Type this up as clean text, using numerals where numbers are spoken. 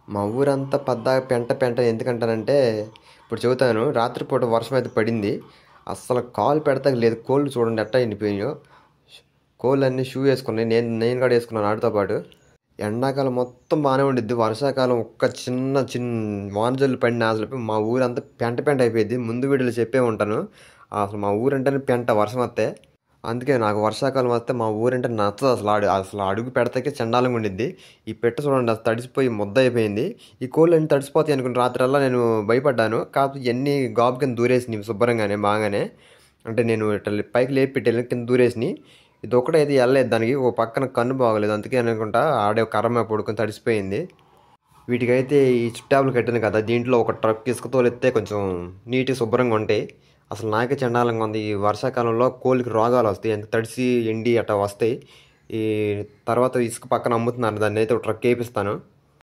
మా ఊరంతా పద్దాక పెంట పెంట ఎందుకంటానంటే, ఇప్పుడు చెబుతాను. రాత్రిపూట వర్షం అయితే పడింది. అస్సలు కాలు పెడతాకి లేదు. కోళ్ళు చూడండి ఎట్టా ఎండిపోయినాయో. కోళ్ళన్నీ షూ వేసుకున్నాయి. నేను నేను కూడా వేసుకున్నాను వాటితో పాటు. ఎండాకాలం మొత్తం బాగానే ఉండిద్ది. వర్షాకాలం ఒక్క వానజల్లు పడిన అసలు మా ఊరంతా పెంట పెంట అయిపోయింది. ముందు వీడియోలో చెప్పే ఉంటాను. అసలు మా ఊరంటేనే పెంట వర్షం వస్తే. అందుకే నాకు వర్షాకాలం వస్తే మా ఊరంటే నచ్చదు అసలు. అసలు అడుగు పెడతాకే చండాలంగా ఉండిద్ది. ఈ పెట్ట చూడండి అసలు తడిసిపోయి ముద్ద అయిపోయింది. ఈ కోళ్ళు అన్ని తడిసిపోతాయి అనుకుని రాత్రల్లా నేను భయపడ్డాను. కాకపోతే ఇవన్నీ గాబు కింద దూరేసినాయి శుభ్రంగానే బాగానే. అంటే నేను ఇట్లా పైకి లేపి పెట్టాను, కింద దూరేసినాయి. ఇది ఒక్కటైతే వెళ్ళలేదు దానికి. ఓ పక్కన కన్ను బాగోలేదు, అందుకే అనుకుంటా ఆడే కర్ర మీద పడుకొని తడిసిపోయింది. వీటికైతే ఈ చుట్టాబులు కట్టింది కదా, దీంట్లో ఒక ట్రక్ ఇసుక తోలెత్తే కొంచెం నీట్గా శుభ్రంగా ఉంటాయి. అసలు నాకే చండాలంగా ఉంది. ఈ వర్షాకాలంలో కోళ్ళకి రోగాలు వస్తాయి, ఎంత తడిసి ఎండి అట్లా వస్తాయి. ఈ తర్వాత ఇసుక పక్కన అమ్ముతున్నారు, దాన్ని అయితే ఒక ట్రక్ వేపిస్తాను.